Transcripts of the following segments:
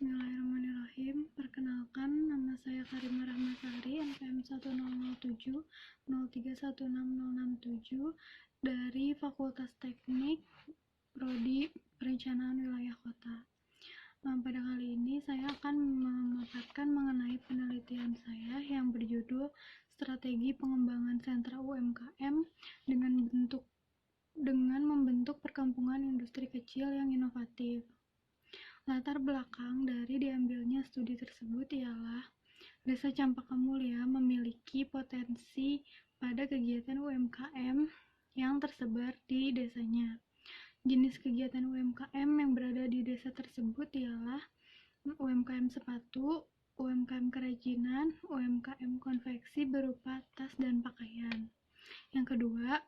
Bismillahirrahmanirrahim. Perkenalkan, nama saya Karimah Rahmasari, NPM 1007031667 dari Fakultas Teknik Prodi Perencanaan Wilayah Kota. Pada kali ini saya akan memaparkan mengenai penelitian saya yang berjudul Strategi Pengembangan Sentra UMKM dengan membentuk perkampungan industri kecil yang inovatif. Latar belakang dari diambilnya studi tersebut ialah Desa Campaka Mulya memiliki potensi pada kegiatan UMKM yang tersebar di desanya. Jenis kegiatan UMKM yang berada di desa tersebut ialah UMKM sepatu, UMKM kerajinan, UMKM konveksi berupa tas dan pakaian. Yang kedua,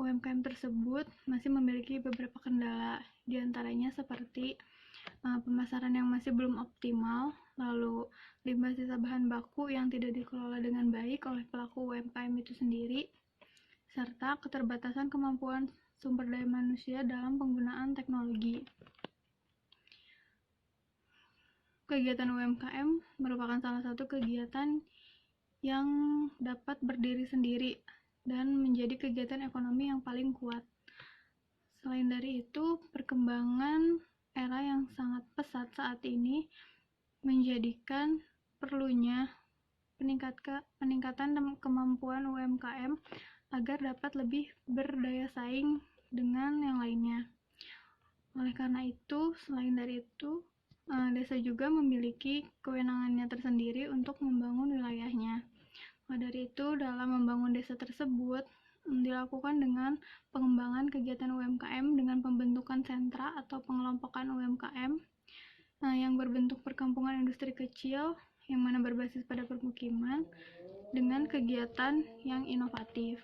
UMKM tersebut masih memiliki beberapa kendala, diantaranya seperti pemasaran yang masih belum optimal, lalu limbah sisa bahan baku yang tidak dikelola dengan baik oleh pelaku UMKM itu sendiri, serta keterbatasan kemampuan sumber daya manusia dalam penggunaan teknologi. Kegiatan UMKM merupakan salah satu kegiatan yang dapat berdiri sendiri dan menjadi kegiatan ekonomi yang paling kuat. Selain dari itu, perkembangan era yang sangat pesat saat ini menjadikan perlunya peningkatan kemampuan UMKM agar dapat lebih berdaya saing dengan yang lainnya. Oleh karena itu, selain dari itu, desa juga memiliki kewenangannya tersendiri untuk membangun wilayahnya. Dari itu, dalam membangun desa tersebut dilakukan dengan pengembangan kegiatan UMKM dengan pembentukan sentra atau pengelompokan UMKM yang berbentuk perkampungan industri kecil yang mana berbasis pada permukiman dengan kegiatan yang inovatif.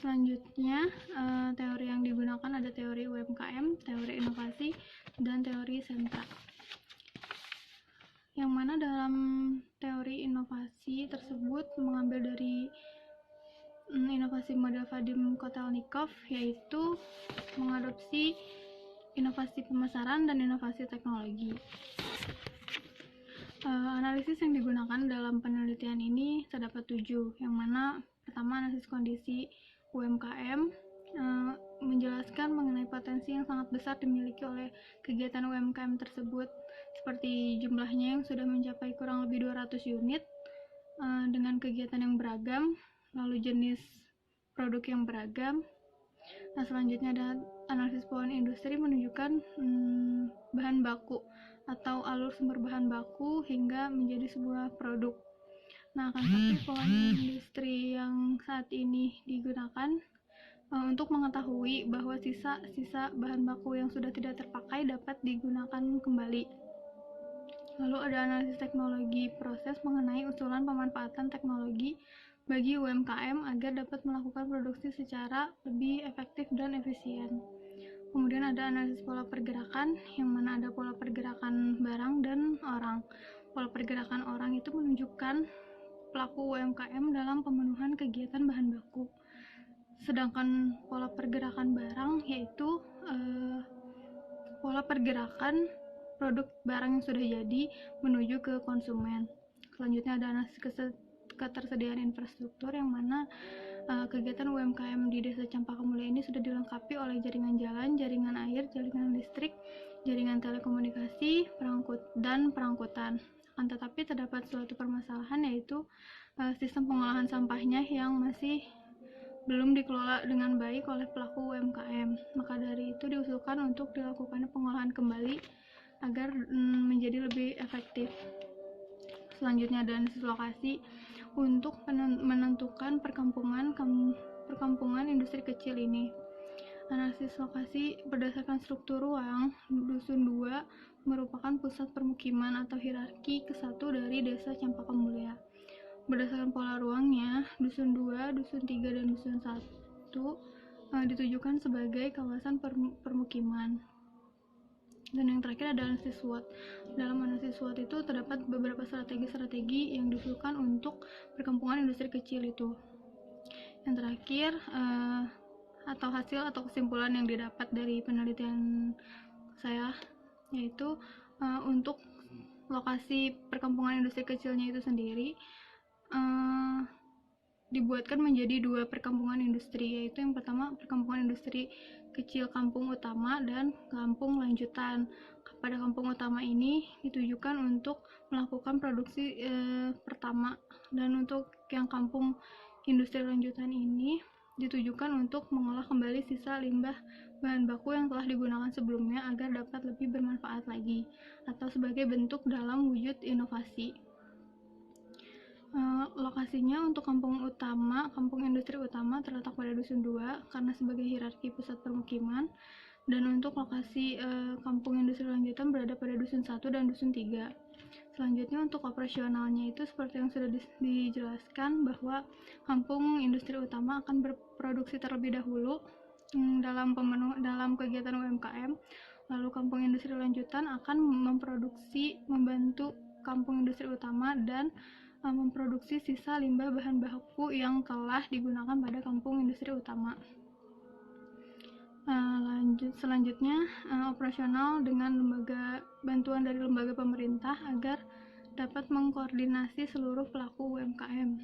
Selanjutnya, teori yang digunakan ada teori UMKM, teori inovasi, dan teori sentra. Yang mana dalam teori inovasi tersebut mengambil dari inovasi model Vadim Kotelnikov, yaitu mengadopsi inovasi pemasaran dan inovasi teknologi. Analisis yang digunakan dalam penelitian ini terdapat 7, yang mana pertama analisis kondisi UMKM, menjelaskan mengenai potensi yang sangat besar dimiliki oleh kegiatan UMKM tersebut, seperti jumlahnya yang sudah mencapai kurang lebih 200 unit dengan kegiatan yang beragam, lalu jenis produk yang beragam. Nah, selanjutnya ada analisis peluang industri menunjukkan bahan baku atau alur sumber bahan baku hingga menjadi sebuah produk. Nah, akan tetapi peluang industri yang saat ini digunakan untuk mengetahui bahwa sisa bahan baku yang sudah tidak terpakai dapat digunakan kembali. Lalu ada analisis teknologi proses mengenai usulan pemanfaatan teknologi bagi UMKM agar dapat melakukan produksi secara lebih efektif dan efisien. Kemudian ada analisis pola pergerakan, yang mana ada pola pergerakan barang dan orang. Pola pergerakan orang itu menunjukkan pelaku UMKM dalam pemenuhan kegiatan bahan baku. Sedangkan pola pergerakan barang yaitu pola pergerakan produk barang yang sudah jadi menuju ke konsumen. Selanjutnya ada analisis ketersediaan infrastruktur, yang mana kegiatan UMKM di Desa Campaka Mulya ini sudah dilengkapi oleh jaringan jalan, jaringan air, jaringan listrik, jaringan telekomunikasi, dan perangkutan. Akan tetapi terdapat suatu permasalahan, yaitu sistem pengolahan sampahnya yang masih belum dikelola dengan baik oleh pelaku UMKM. Maka dari itu diusulkan untuk dilakukan pengolahan kembali agar menjadi lebih efektif. Selanjutnya ada analisis lokasi untuk menentukan perkampungan industri kecil ini. Analisis lokasi berdasarkan struktur ruang, Dusun 2 merupakan pusat permukiman atau hierarki ke-1 dari Desa Campaka Mulya. Berdasarkan pola ruangnya, Dusun 2, Dusun 3, dan Dusun 1 ditujukan sebagai kawasan permukiman. Dan yang terakhir ada analisis SWOT. Dalam analisis SWOT itu terdapat beberapa strategi yang diusulkan untuk perkampungan industri kecil itu. Yang terakhir atau hasil atau kesimpulan yang didapat dari penelitian saya, yaitu untuk lokasi perkampungan industri kecilnya itu sendiri dibuatkan menjadi 2 perkampungan industri, yaitu yang pertama perkampungan industri kecil kampung utama dan kampung lanjutan. Pada kampung utama ini ditujukan untuk melakukan produksi pertama, dan untuk yang kampung industri lanjutan ini ditujukan untuk mengolah kembali sisa limbah bahan baku yang telah digunakan sebelumnya agar dapat lebih bermanfaat lagi, atau sebagai bentuk dalam wujud inovasi. Lokasinya untuk kampung industri utama terletak pada Dusun 2 karena sebagai hierarki pusat permukiman, dan untuk lokasi kampung industri lanjutan berada pada Dusun 1 dan Dusun 3. Selanjutnya untuk operasionalnya itu seperti yang sudah dijelaskan, bahwa kampung industri utama akan berproduksi terlebih dahulu dalam kegiatan UMKM, lalu kampung industri lanjutan akan membantu kampung industri utama dan memproduksi sisa limbah bahan baku yang telah digunakan pada kampung industri utama. Selanjutnya operasional dengan bantuan dari lembaga pemerintah agar dapat mengkoordinasi seluruh pelaku UMKM.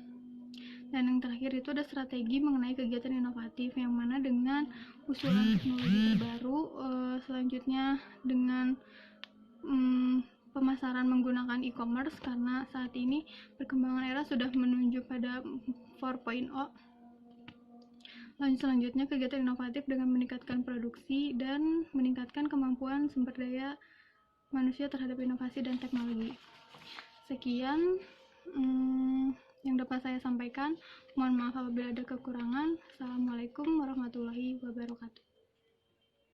Dan yang terakhir itu ada strategi mengenai kegiatan inovatif, yang mana dengan usulan teknologi terbaru, selanjutnya dengan pemasaran menggunakan e-commerce, karena saat ini perkembangan era sudah menuju pada 4.0. Selanjutnya kegiatan inovatif dengan meningkatkan produksi dan meningkatkan kemampuan sumber daya manusia terhadap inovasi dan teknologi. Sekian yang dapat saya sampaikan. Mohon maaf apabila ada kekurangan. Assalamualaikum warahmatullahi wabarakatuh.